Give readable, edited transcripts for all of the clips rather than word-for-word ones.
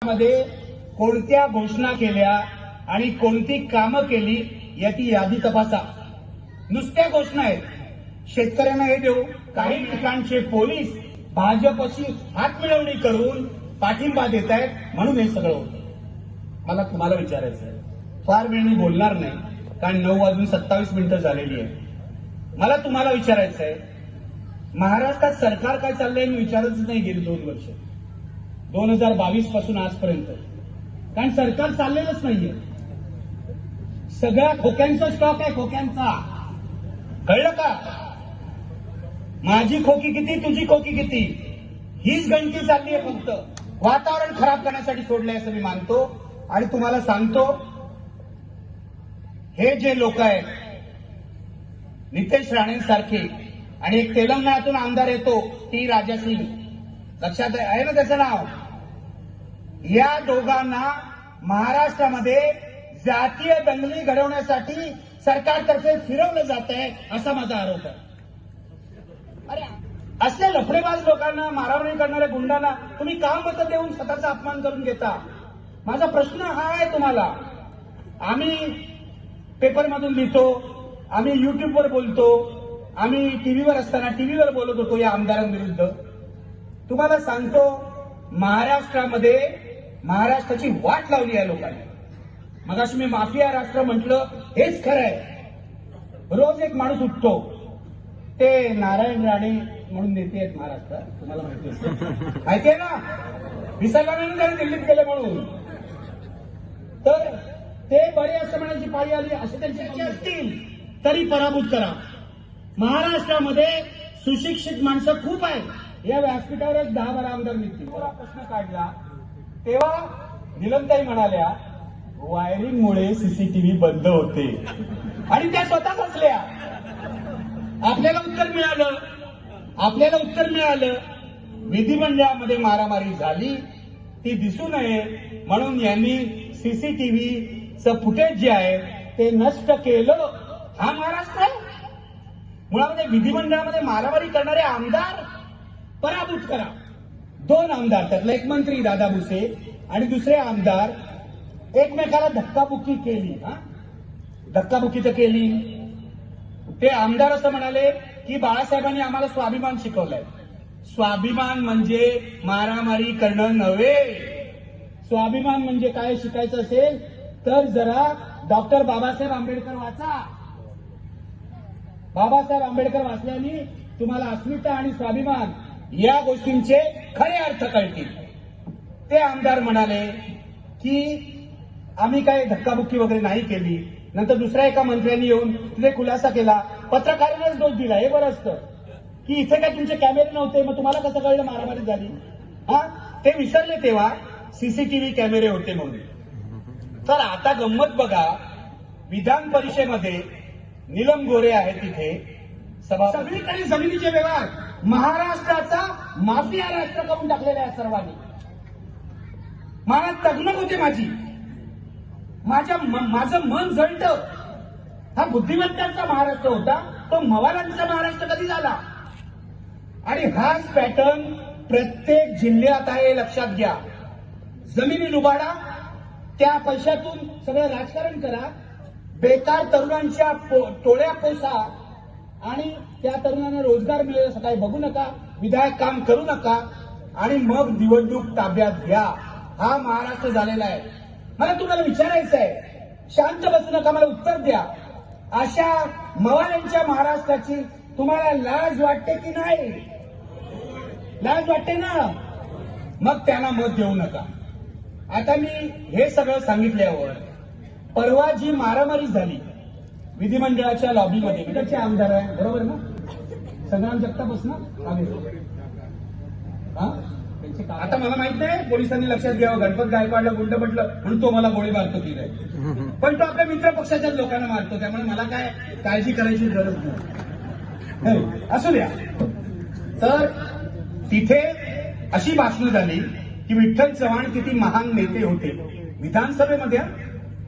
मध्ये कोणत्या घोषणा केल्या आणि कोणती कामं केली याची यादी तपासा. नुसत्या घोषणा आहेत. शेतकऱ्यांना हे देऊ, काही ठिकाणचे पोलीस भाजपशी हातमिळवणी करून पाठिंबा देत आहेत म्हणून हे सगळं होतं. मला तुम्हाला विचारायचं आहे, फार वेळ मी बोलणार नाही कारण 9:27 झालेली आहे. मला तुम्हाला विचारायचं आहे, महाराष्ट्रात सरकार काय चाललंय मी विचारतच नाही गेली 2 वर्ष, 2022 पासून आजपर्यंत. कारण सरकार चाललेलंच नाहीये. सगळ्या खोक्यांचा स्टॉक आहे, खोक्यांचा. कळलं का? माझी खोकी किती, तुझी खोकी किती, हीच गणती चालली आहे. फक्त वातावरण खराब करण्यासाठी सोडलंय असं मी मानतो. आणि तुम्हाला सांगतो, हे जे लोक आहेत नितेश राणेंसारखे आणि एक तेलंगणातून आमदार येतो टी राजा सिंग, लक्षात आहे ना त्याचं नाव, या दोघांना महाराष्ट्रामध्ये जातीय दंगली घडवण्यासाठी सरकारतर्फे फिरवलं जात आहे असा माझा आरोप आहे. अरे असल्या लफडेबाज लोकांना, मारामारी करणाऱ्या गुंडांना तुम्ही का मतं देऊन स्वतःचा अपमान करून घेता? माझा प्रश्न हा आहे तुम्हाला. आम्ही पेपरमधून लिहितो, आम्ही युट्यूबवर बोलतो, आम्ही टीव्हीवर असताना टीव्हीवर बोलत होतो या आमदारांविरुद्ध. तुम्हाला सांगतो, महाराष्ट्रामध्ये महाराष्ट्राची वाट लावली आहे लोकांनी. मगाशी मी माफिया राष्ट्र म्हटलं, हेच खरं आहे. रोज एक माणूस उठतो, ते नारायण राणे म्हणून नेते आहेत महाराष्ट्रात, तुम्हाला माहिती आहे ना, विसरला नाही त्याने दिल्लीत गेले म्हणून. तर ते बरे असं म्हणायची पाळी आली असे त्यांचे असतील तरी पराभूत करा. महाराष्ट्रामध्ये सुशिक्षित माणसं खूप आहेत. या व्यासपीठावरच 10-12 आमदार निघतील. थोडा प्रश्न काढला तेव्हा निलमताई म्हणाल्या, वायरिंगमुळे सीसीटीव्ही बंद होते, आणि त्या स्वतःच असल्या. आपल्याला उत्तर मिळालं, विधिमंडळामध्ये मारामारी झाली, ती दिसू नये म्हणून यांनी सीसीटीव्हीचं फुटेज जे आहे ते नष्ट केलं. हा महाराष्ट्र आहे. मुळामध्ये विधिमंडळामध्ये मारामारी करणारे आमदार पराभूत करा. 2 आमदार, त्यातला एक मंत्री दादा भुसे आणि दुसरे आमदार एकमेकाला धक्काबुक्की केली. धक्काबुक्की तर केली. ते आमदार असं म्हणाले की बाळासाहेबांनी आम्हाला स्वाभिमान शिकवलंय. स्वाभिमान म्हणजे मारामारी करणं नव्हे. स्वाभिमान म्हणजे काय शिकायचं असेल तर जरा डॉक्टर बाबासाहेब आंबेडकर वाचा. बाबासाहेब आंबेडकर वाचल्याने तुम्हाला अस्मिता आणि स्वाभिमान या गोष्टींचे खरे अर्थ कळतील. ते आमदार म्हणाले की आम्ही काय धक्काबुक्की वगैरे नाही केली. नंतर दुसऱ्या एका मंत्र्यांनी येऊन तिथे खुलासा केला, पत्रकारांनाच दोष दिला. हे बरं असतं की इथे काय तुमचे कॅमेरे नव्हते, मग तुम्हाला कसं कळलं मारामारी झाली? ते विसरले तेव्हा सीसीटीव्ही कॅमेरे होते म्हणून. तर आता गंमत बघा, विधान परिषदेमध्ये नीलम गोरे आहे, तिथे सगळीकडे जमिनीचे व्यवहार महाराष्ट्राचा माफिया राष्ट्र करून टाकलेला आहे सर्वांनी. मला तगमग होते माझं मन जळतं. हा बुद्धिमत्तांचा महाराष्ट्र होता, तो मवालांचा महाराष्ट्र कधी झाला? आणि हाच पॅटर्न प्रत्येक जिल्ह्यात आहे, लक्षात घ्या. जमिनी लुबाडा, त्या पैशातून सगळं राजकारण करा, बेकार तरुणांच्या टोळ्या पोसा आणि त्या तरुणांना रोजगार मिळेल असं काही बघू नका, विधायक काम करू नका आणि मग निवडणूक ताब्यात घ्या. हा महाराष्ट्र झालेला आहे. मला तुम्हाला विचारायचं आहे, शांत बसू नका, मला उत्तर द्या. अशा मवाल्यांच्या महाराष्ट्राची तुम्हाला लाज वाटते की नाही? लाज वाटते ना? मग त्यांना मत देऊ नका. आता मी हे सगळं सांगितल्यावर परवा जी मारामारी झाली विधिमंडळाच्या लॉबीमध्ये, इकडचे आमदार आहे बरोबर ना, संग्राम जगतापच ना, आता मला माहित नाही पोलिसांनी लक्षात घ्यावं, गणपत गायकवाडला गुंड म्हटलं म्हणून तो मला गोळी मारतो की नाही, पण तो आपल्या मित्र पक्षाच्याच लोकांना मारतो, त्यामुळे मला काय काळजी करायची गरज नाही. असू द्या. तर तिथे अशी भाषणं झाली की विठ्ठल चव्हाण किती महान नेते होते विधानसभेमध्ये.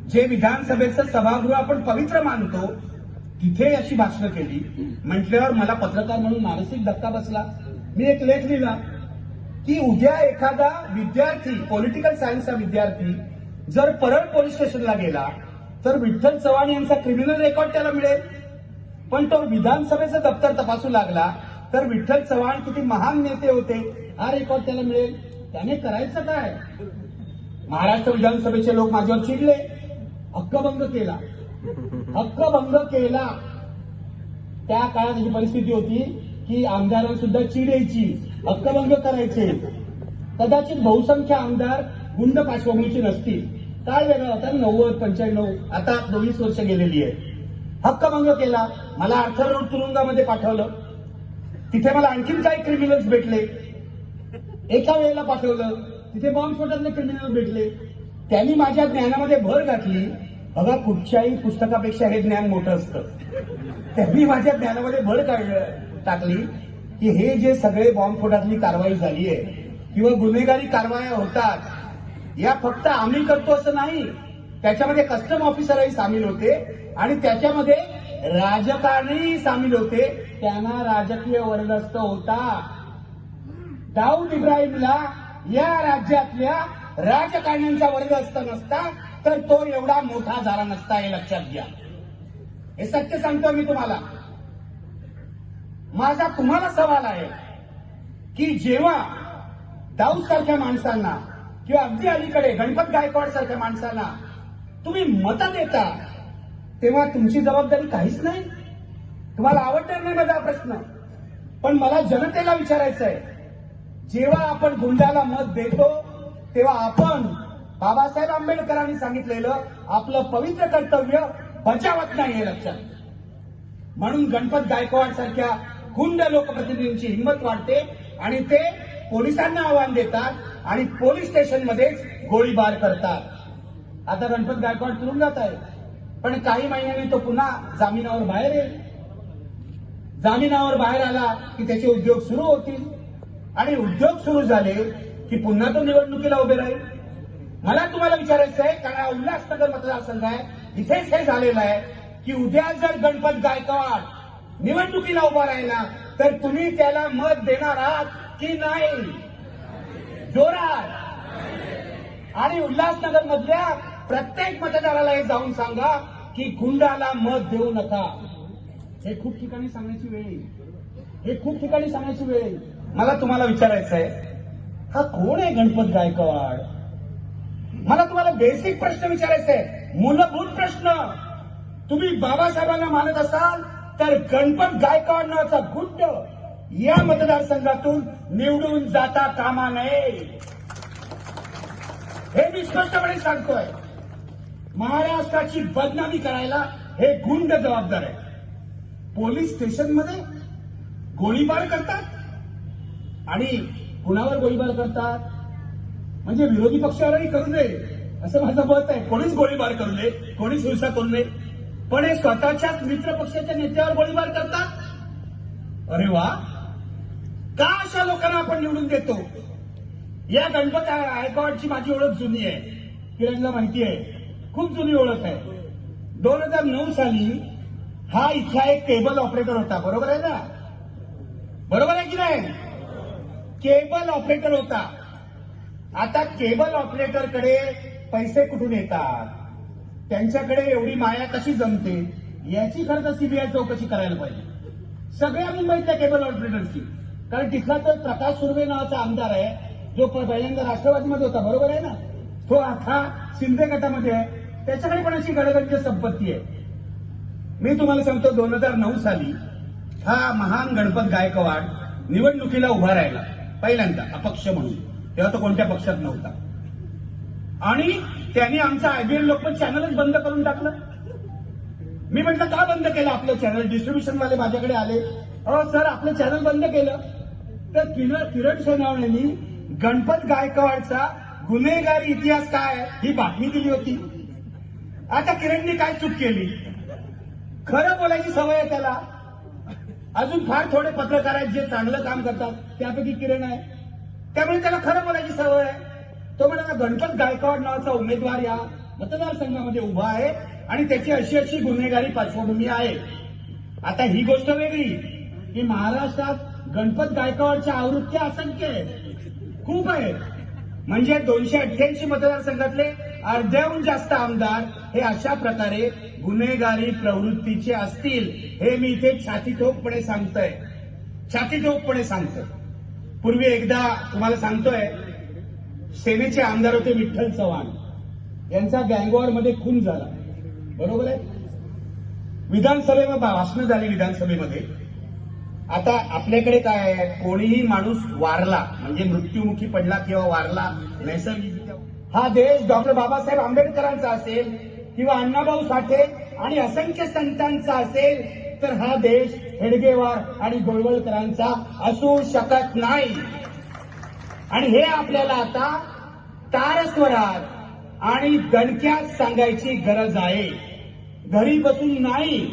जे विधानसभेचं सभागृह आपण पवित्र मानतो तिथे अशी भाषणं केली म्हटल्यावर मला पत्रकार म्हणून मानसिक धक्का बसला. मी एक लेख लिहिला की उद्या एखादा विद्यार्थी, पॉलिटिकल सायन्सचा विद्यार्थी जर परळ पोलीस स्टेशनला गेला तर विठ्ठल चव्हाण यांचा क्रिमिनल रेकॉर्ड त्याला मिळेल. पण तो विधानसभेचं दप्तर तपासू लागला तर विठ्ठल चव्हाण किती महान नेते होते हा रेकॉर्ड त्याला मिळेल. त्याने करायचं काय? महाराष्ट्र विधानसभेचे लोक माझ्यावर चिडले, हक्कभंग केला. त्या काळात ही परिस्थिती होती की आमदारांना सुद्धा चीड यायची, हक्कभंग करायचे. कदाचित बहुसंख्य आमदार गुंड पार्श्वभूमीची नसतील, काळ वेगळा होता, 90, 95, आता 22 वर्ष गेलेली आहे. हक्कभंग केला, मला आर्थर रोड तुरुंगामध्ये पाठवलं. तिथे मला आणखीन काही क्रिमिनल्स भेटले. एका वेळेला पाठवलं, तिथे बॉम्बस्फोटातले क्रिमिनल भेटले. त्यांनी माझ्या ज्ञानामध्ये भर घातली. बघा, कुठच्याही पुस्तकापेक्षा हे ज्ञान मोठं असतं. त्यांनी माझ्या ज्ञानामध्ये भर टाकली की हे जे सगळे बॉम्बस्फोटातली कारवाई झाली आहे किंवा गुन्हेगारी कारवाया होतात, या फक्त आम्ही करतो असं नाही, त्याच्यामध्ये कस्टम ऑफिसरही सामील होते आणि त्याच्यामध्ये राजकारणी सामील होते. त्यांना राजकीय वर्गस्त होता. दाऊद इब्राहिमला या राज्यातल्या राजकारण्यांचा वर्गस्त नसता तर तो एवढा मोठा झाला नसता, हे लक्षात घ्या. हे सत्य सांगतो मी तुम्हाला. माझा तुम्हाला सवाल आहे की जेव्हा दाऊद सारख्या माणसांना किंवा अगदी अलीकडे गणपत गायकवाड सारख्या माणसांना तुम्ही मतं देता तेव्हा तुमची जबाबदारी काहीच नाही. तुम्हाला आवडणार नाही माझा प्रश्न, पण मला जनतेला विचारायचं आहे, जेव्हा आपण गुंडाला मत देतो तेव्हा आपण बाबासाहेब आंबेडकरांनी सांगितलेलं आपलं पवित्र कर्तव्य बजावत नाही, हे लक्षात. म्हणून गणपत गायकवाड सारख्या गुंड लोकप्रतिनिधींची हिंमत वाढते आणि ते पोलिसांना आव्हान देतात आणि पोलीस स्टेशनमध्येच गोळीबार करतात. आता गणपत गायकवाड तुरुंगात आहे, पण काही महिन्यांनी तो पुन्हा जामिनावर बाहेर येईल. जामिनावर बाहेर आला की त्याचे उद्योग सुरू होतील आणि उद्योग सुरू झाले की पुन्हा तो निवडणुकीला उभे राहील. मला तुम्हाला विचारायचं आहे, कारण हा उल्हासनगर मतदारसंघ आहे, इथेच हे झालेलं आहे की उद्या जर गणपत गायकवाड निवडणुकीला उभा राहिला तर तुम्ही त्याला मत देणार आहात की नाही? जोरात. आणि उल्हासनगर मधल्या प्रत्येक मतदाराला हे जाऊन सांगा की गुंडाला मत देऊ नका. हे खूप ठिकाणी सांगण्याची वेळ येईल. मला तुम्हाला विचारायचं आहे, हा कोण आहे गणपत गायकवाड? मला तुम्हाला बेसिक प्रश्न विचारायचा आहे, मूलभूत प्रश्न. तुम्ही बाबासाहेबांना मानत असाल तर गणपत गायकवाड नावाचा गुंड या मतदारसंघातून निवडून जाता कामा नये. हे मी स्पष्टपणे सांगतोय. महाराष्ट्राची बदनामी करायला हे गुंड जबाबदार आहे. पोलीस स्टेशनमध्ये गोळीबार करतात आणि कुणावर गोळीबार करतात? म्हणजे विरोधी पक्षावरही करू नये असं माझं मत आहे. कोणीच गोळीबार करू नये, कोणीच हिंसा करू नये, पण हे स्वतःच्याच मित्र पक्षाच्या नेत्यावर गोळीबार करतात. अरे वा, का अशा लोकांना आपण निवडून देतो? या गणपत गायकवाडची माझी ओळख जुनी आहे, किरणला माहिती आहे, खूप जुनी ओळख आहे. 2009 साली हा इथला एक केबल ऑपरेटर होता, बरोबर आहे ना? बरोबर आहे की नाही? केबल ऑपरेटर होता. आता केबल ऑपरेटरकडे पैसे कुठून येतात, त्यांच्याकडे एवढी माया कशी जमते, याची खरं तर सीबीआय चौकशी करायला पाहिजे. सगळ्या मुंबईतल्या केबल ऑपरेटरची. कारण तिथला तर प्रकाश सुर्वे नावाचा आमदार आहे, जो पहिल्यांदा राष्ट्रवादीमध्ये होता, बरोबर आहे ना? तो आता शिंदे गटामध्ये आहे. त्याच्याकडे पण अशी गडगंज संपत्ती आहे. मी तुम्हाला सांगतो, 2009 साली हा महान गणपत गायकवाड निवडणुकीला उभा राहिला पहिल्यांदा अपक्ष म्हणून. तेव्हा तो कोणत्या पक्षात नव्हता आणि त्यांनी आमचा आयबीएन लोकमत चॅनलच बंद करून टाकलं. मी म्हटलं, का बंद केलं आपलं चॅनल? डिस्ट्रीब्युशनवाले माझ्याकडे आले, अहो सर आपलं चॅनल बंद केलं. तर किरण सोनावणेंनी गणपत गायकवाडचा गुन्हेगारी इतिहास काय ही बातमी दिली होती. आता किरणनी काय चूक केली? खरं बोलायची सवय आहे त्याला. अजून फार थोडे पत्रकार आहेत जे चांगलं काम करतात, त्यापैकी किरण आहे. त्यामुळे त्याला खरं बोलायची सवय आहे. तो म्हणाला गणपत गायकवाड नावाचा उमेदवार या मतदारसंघामध्ये उभा आहे आणि त्याची अशी अशी गुन्हेगारी पार्श्वभूमी आहे. आता ही गोष्ट वेगळी की महाराष्ट्रात गणपत गायकवाडच्या आवृत्त्या असंख्य आहेत. खूप आहेत. म्हणजे 288 मतदारसंघातले अर्ध्याहून जास्त आमदार हे अशा प्रकारे गुन्हेगारी प्रवृत्तीचे असतील, हे मी इथे छातीठोकपणे सांगतोय, छातीठोकपणे सांगतोय. पूर्वी एकदा तुम्हाला सांगतोय, सेनेचे आमदार होते विठ्ठल चव्हाण, यांचा गँगवॉर मध्ये खून झाला, बरोबर आहे. विधानसभेमध्ये भाषणं झाली विधानसभेमध्ये. आता आपल्याकडे काय आहे, कोणीही माणूस वारला म्हणजे मृत्युमुखी पडला किंवा वारला नैसर्गिक, हा देश डॉक्टर बाबासाहेब आंबेडकरांचा असेल किंवा अण्णाभाऊ साठे आणि असंख्य संतांचा असेल, तर हा देश हेडगेवार आणि गोळवळकरांचा असू शकत नाही. आणि हे आपल्याला आता तारस्वरात आणि दणक्यात सांगायची गरज आहे. घरी बसून नाही,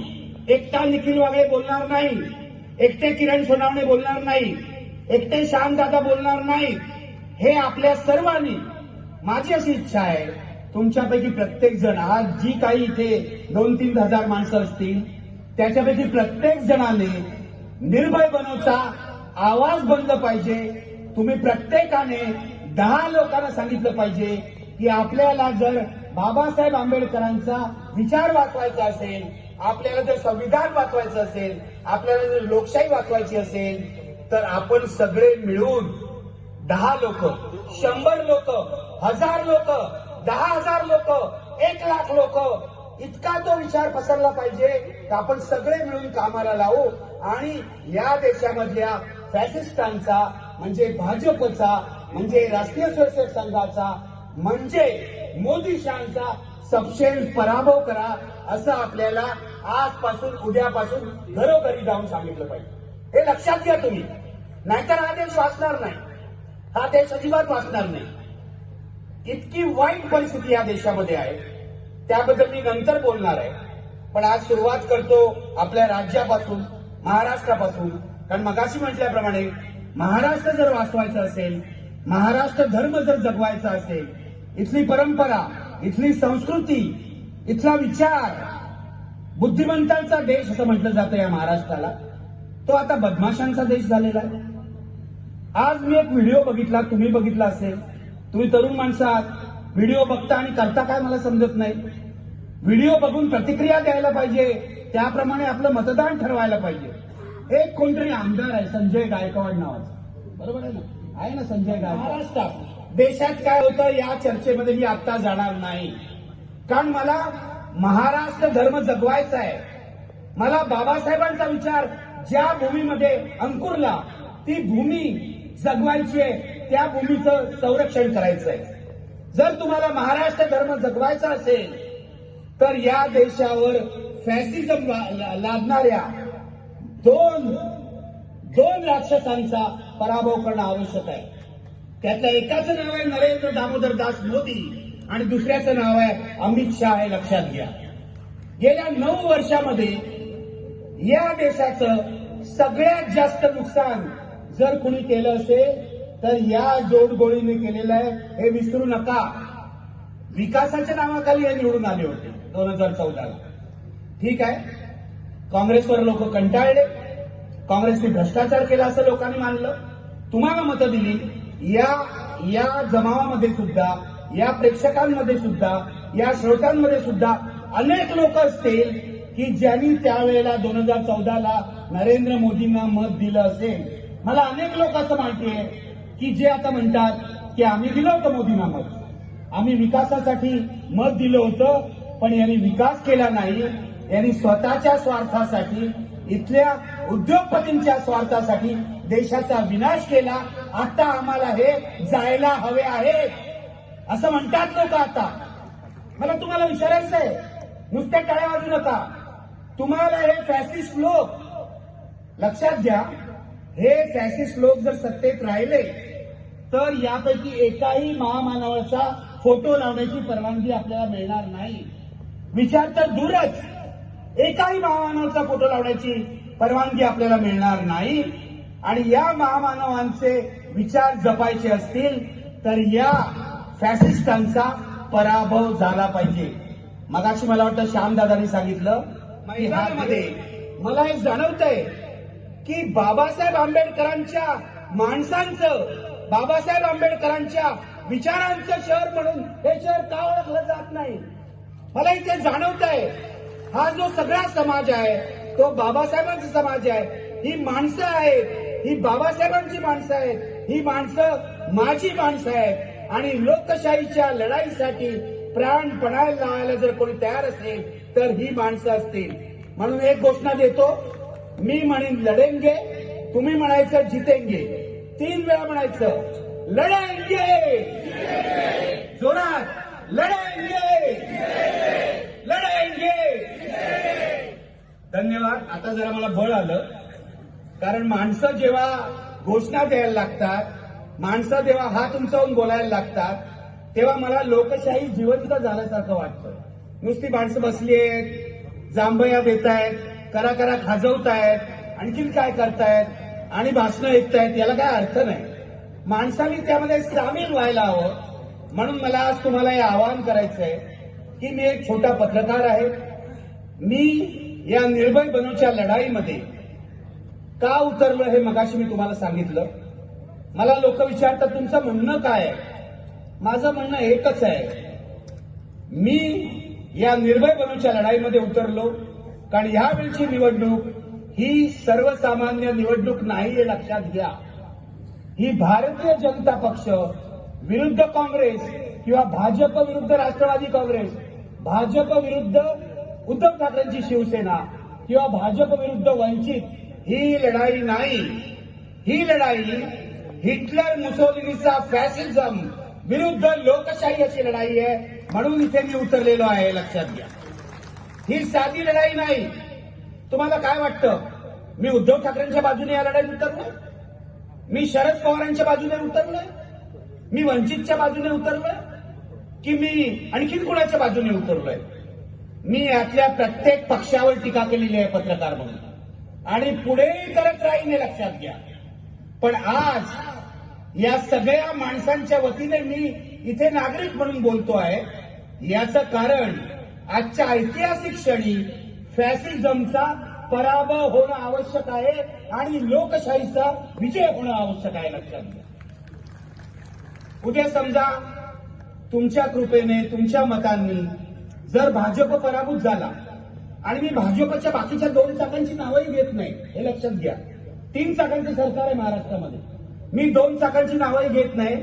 एकटा निखिल वागळे बोलणार नाही, एकटे किरण सोनावणे बोलणार नाही, एकटे श्यामदादा बोलणार नाही. हे आपल्या सर्वांनी, माझी अशी इच्छा आहे, तुमच्यापैकी प्रत्येक जण, आज जी काही इथे 2-3 हजार माणसं असतील, त्याच्यापैकी प्रत्येक जणाने निर्भय बनवचा आवाज बंद पाहिजे. तुम्ही प्रत्येकाने 10 लोकांना सांगितलं पाहिजे की आपल्याला जर बाबासाहेब आंबेडकरांचा विचार वाचवायचा असेल, आपल्याला जर संविधान वाचवायचं असेल, आपल्याला जर लोकशाही वाचवायची असेल, तर आपण सगळे मिळून 10 लोक, 100 लोक, 1000 लोक, 10,000 लोक, 1,00,000 लोक, इतका तो विचार पसरला पाहिजे की आपण सगळे मिळून कामाला लावू आणि या देशामधल्या फॅसिस्टांचा, म्हणजे भाजपचा, म्हणजे राष्ट्रीय स्वयंसेवक संघाचा, म्हणजे मोदी शहांचा सपशेल पराभव करा, असं आपल्याला आजपासून, उद्यापासून घरोघरी जाऊन सांगितलं पाहिजे. हे लक्षात घ्या तुम्ही, नाहीतर हा देश वाचणार नाही, हा देश अजिबात वाचणार नाही. इतकी वाईट परिस्थिती या देशामध्ये आहे, त्याबद्दल मी नंतर बोलणार आहे. पण आज सुरुवात करतो आपल्या राज्यापासून, महाराष्ट्रापासून. कारण मगाशी म्हटल्याप्रमाणे महाराष्ट्र जर वाचवायचं असेल, महाराष्ट्र धर्म जर जगवायचा असेल, इथली परंपरा, इथली संस्कृती, इथला विचार, बुद्धिमंतांचा देश असं म्हटलं जातं या महाराष्ट्राला, तो आता बदमाशांचा देश झालेला आहे. आज मी एक व्हिडिओ बघितला, तुम्ही बघितला असेल, तुम्ही तरुण माणसं आहात, व्हिडिओ बघता आणि करता काय मला समजत नाही. व्हिडिओ बघून प्रतिक्रिया द्यायला पाहिजे, त्याप्रमाणे आपलं मतदान ठरवायला पाहिजे. एक कोणतरी आमदार आहे, संजय गायकवाड नावाचा, बरोबर आहे ना, आहे ना संजय गायकवाड. महाराष्ट्रात देशात काय होतं या चर्चेमध्ये मी आता जाणार नाही, कारण मला महाराष्ट्र धर्म जगवायचा आहे. मला बाबासाहेबांचा विचार ज्या भूमीमध्ये अंकुरला ती भूमी जगवायची आहे, त्या भूमीचं संरक्षण करायचं आहे. जर तुम्हाला महाराष्ट्र धर्म जगवायचा असेल तर या देशावर फॅसिझम लादणाऱ्या दोन राक्षसांचा पराभव करणं आवश्यक आहे. त्यातल्या एकाचं नाव आहे नरेंद्र दामोदर दास मोदी आणि दुसऱ्याचं नाव आहे अमित शहा, हे लक्षात घ्या. गेल्या 9 वर्षामध्ये या देशाचं सगळ्यात जास्त नुकसान जर कुणी केलं असेल तर या जोडगोळीने केलेलं आहे, हे विसरू नका. विकासाच्या नावाखाली हे निवडून आले होते 2014ला. ठीक आहे, काँग्रेसवर लोक कंटाळले, काँग्रेसने भ्रष्टाचार केला असं लोकांनी मानलं, तुम्हाला मतं दिली. या जमावामध्ये सुद्धा, या प्रेक्षकांमध्ये सुद्धा, या श्रोत्यांमध्ये सुद्धा अनेक लोक असतील की ज्यांनी त्यावेळेला 2014ला नरेंद्र मोदींना मत दिलं असेल. मला अनेक लोक असं माहिती आहे की जे आता म्हणतात की आम्ही दिलं होतं मोदींना मत, आम्ही विकासासाठी मत दिलं होतं, पण यांनी विकास केला नाही, यांनी स्वतःच्या स्वार्थासाठी, इथल्या उद्योगपतींच्या स्वार्थासाठी देशाचा विनाश केला. आता आम्हाला हे जायला हवे आहे असं म्हणतात लोक. आता मला तुम्हाला विचारायचं आहे, नुसत्या टाळ्या वाजू नका. तुम्हाला हे फॅसिस्ट लोक, लक्षात घ्या, हे फॅसिस्ट लोक जर सत्तेत राहिले तर यापैकी एकाही महामानवाचा फोटो लावण्याची परवानगी आपल्याला मिळणार नाही. विचार तर दूरच, एकाही महामानवाचा फोटो लावण्याची परवानगी आपल्याला मिळणार नाही. आणि या महामानवांचे विचार जपायचे असतील तर या फॅसिस्टांचा पराभव झाला पाहिजे. मगाशी मला वाटतं श्यामदादांनी सांगितलं, मैदानामध्ये मला हे जाणवतंय की बाबासाहेब आंबेडकरांच्या माणसांचं बाबासाहेब आंबेडकरांच्या विचारांचं शहर म्हणून हे शहर का ओळखलं जात नाही? मला इथे जाणवत आहे, हा जो सगळा समाज आहे तो बाबासाहेबांचा समाज आहे. ही माणसं आहेत, ही बाबासाहेबांची माणसं आहेत, ही माणसं माझी माणसं आहेत आणि लोकशाहीच्या लढाईसाठी प्राण पणाला लावायला जर कोणी तयार असेल तर ही माणसं असतील. म्हणून एक घोषणा देतो, मी म्हणेन लढेंगे, तुम्ही म्हणायचं जितेंगे. 3 वेळा म्हणायचं, लढेंगे, जोरात लढेंगे, लढेंगे. धन्यवाद. आता जरा मला बळ आलं, कारण माणसं जेव्हा घोषणा द्यायला लागतात, माणसं जेव्हा हात उंचावून बोलायला लागतात, तेव्हा मला लोकशाही जिवंत झाल्यासारखं वाटतं. नुसती माणसं बसली आहेत, जांभया देत आहेत, करा करा खाजवतायत, आणखीन काय करतायत आणि भाषणं ऐकतायत, याला काय अर्थ नाही. माणसांनी त्यामध्ये सामील व्हायला हवं. म्हणून मला आज तुम्हाला हे आवाहन करायचंय की मी एक छोटा पत्रकार आहे. मी या निर्भय बनूच्या लढाईमध्ये का उतरलो हे मगाशी मी तुम्हाला सांगितलं. मला लोक विचारतात तुमचं म्हणणं काय आहे. माझं म्हणणं एकच आहे, मी या निर्भय बनूच्या लढाईमध्ये उतरलो कारण यावेळची निवडणूक ही सर्वसामान्य निवडणूक नाही हे लक्षात घ्या. ही भारतीय जनता पक्ष विरुद्ध काँग्रेस किंवा भाजप विरुद्ध राष्ट्रवादी काँग्रेस, भाजप विरुद्ध उद्धव ठाकरेंची शिवसेना किंवा भाजप विरुद्ध वंचित ही लढाई नाही. ही लढाई हिटलर मुसोलिनीचा फॅसिझम विरुद्ध लोकशाही अशी लढाई आहे. म्हणून इथे मी उतरलेलो आहे, लक्षात घ्या. ही साधी लढाई नाही. तुम्हाला काय वाटतं, मी उद्धव ठाकरेंच्या बाजूने या लढाईत उतरलोय? मी शरद पवारांच्या बाजूने उतरलोय? मी वंचितच्या बाजूने उतरलोय की मी आणखीन कुणाच्या बाजूने उतरलोय? मी यातल्या प्रत्येक पक्षावर टीका केलेली आहे पत्रकार म्हणून आणि पुढेही करत राहीन हे लक्षात घ्या. पण आज या सगळ्या माणसांच्या वतीने मी इथे नागरिक म्हणून बोलतो आहे. याचं कारण आजच्या ऐतिहासिक क्षणी फॅसिझमचा पराभव होणं आवश्यक आहे आणि लोकशाहीचा विजय होणं आवश्यक आहे, लक्षात घ्या. उद्या समजा तुमच्या कृपेने, तुमच्या मतांनी जर भाजप पराभूत झाला आणि मी भाजपच्या बाकीच्या 2 चाकांची नावही घेत नाही, हे लक्षात घ्या. 3 चाकांचं सरकार आहे महाराष्ट्रामध्ये. मी 2 चाकांची नावही घेत नाही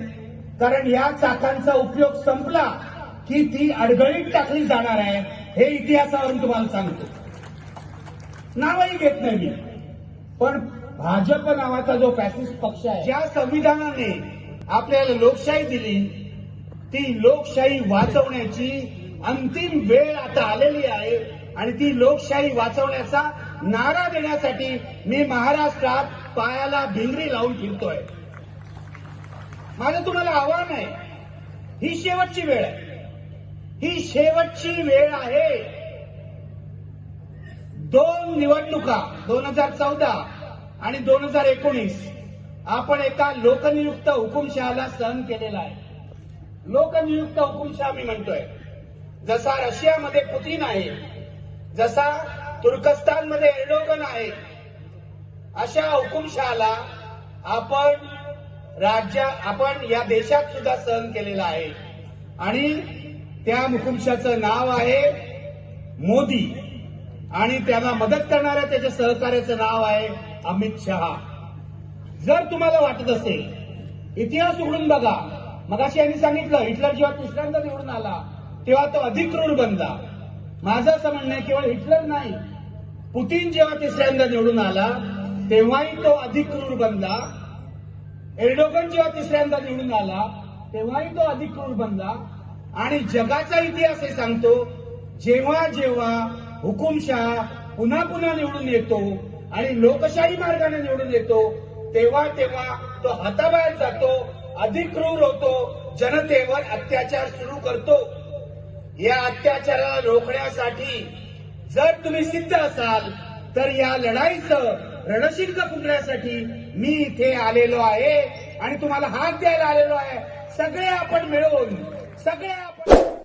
कारण या चाकांचा उपयोग संपला की ती अडगळीत टाकली जाणार आहे, हे इतिहासावरून तुम्हाला सांगतो. नावही घेत नाही मी. पण भाजप नावाचा जो फॅसिस्ट पक्ष आहे, ज्या संविधानाने आपल्याला लोकशाही दिली, ती लोकशाही वाचवण्याची अंतिम वेळ आता आलेली आहे आणि ती लोकशाही वाचवण्याचा नारा देण्यासाठी मी महाराष्ट्रात पायाला भिंगरी लावून फिरतोय. माझं तुम्हाला आव्हान आहे, ही शेवटची वेळ आहे. ही शेवटची वेळ आहे. 2 निवडणुका 2014 आणि 2019 आपण एका लोकनियुक्त हुकुमशहाला सहन केलेला आहे. लोकनियुक्त हुकुमशहा मी म्हणतोय. जसा रशियामध्ये पुतीन आहे, जसा तुर्कस्तानमध्ये एर्डोगन आहे, अशा हुकुमशहाला आपण या देशात सुद्धा सहन केलेला आहे आणि त्या हुकुमशहाचं नाव आहे मोदी आणि त्यांना मदत करणाऱ्या त्याच्या सहकार्याचं नाव आहे अमित शहा. जर तुम्हाला वाटत असेल, इतिहास उघडून बघा. मगाशी यांनी सांगितलं हिटलर जेव्हा 3ऱ्यांदा निवडून आला तेव्हा तो अधिक क्रूर बनला. माझं असं म्हणणं आहे, केवळ हिटलर नाही, पुतीन जेव्हा 3ऱ्यांदा निवडून आला तेव्हाही तो अधिक क्रूर बनला. एर्डोगन जेव्हा 3ऱ्यांदा निवडून आला तेव्हाही तो अधिक क्रूर बनला. आणि जगाचा इतिहास हे सांगतो, जेव्हा जेव्हा हुकुमशहा पुन्हा पुन्हा निवडून येतो आणि लोकशाही मार्गाने निवडून येतो तेव्हा तेव्हा तो हाताबाहेर जातो, अधिक क्रूर होतो, जनतेवर अत्याचार सुरू करतो. या अत्याचाराला रोखण्यासाठी जर तुम्ही सिद्ध असाल तर या लढाईचं रणशिंग फुंकण्यासाठी मी इथे आलेलो आहे आणि तुम्हाला हात द्यायला आलेलो आहे. सगळे आपण मिळून, सगळे आपण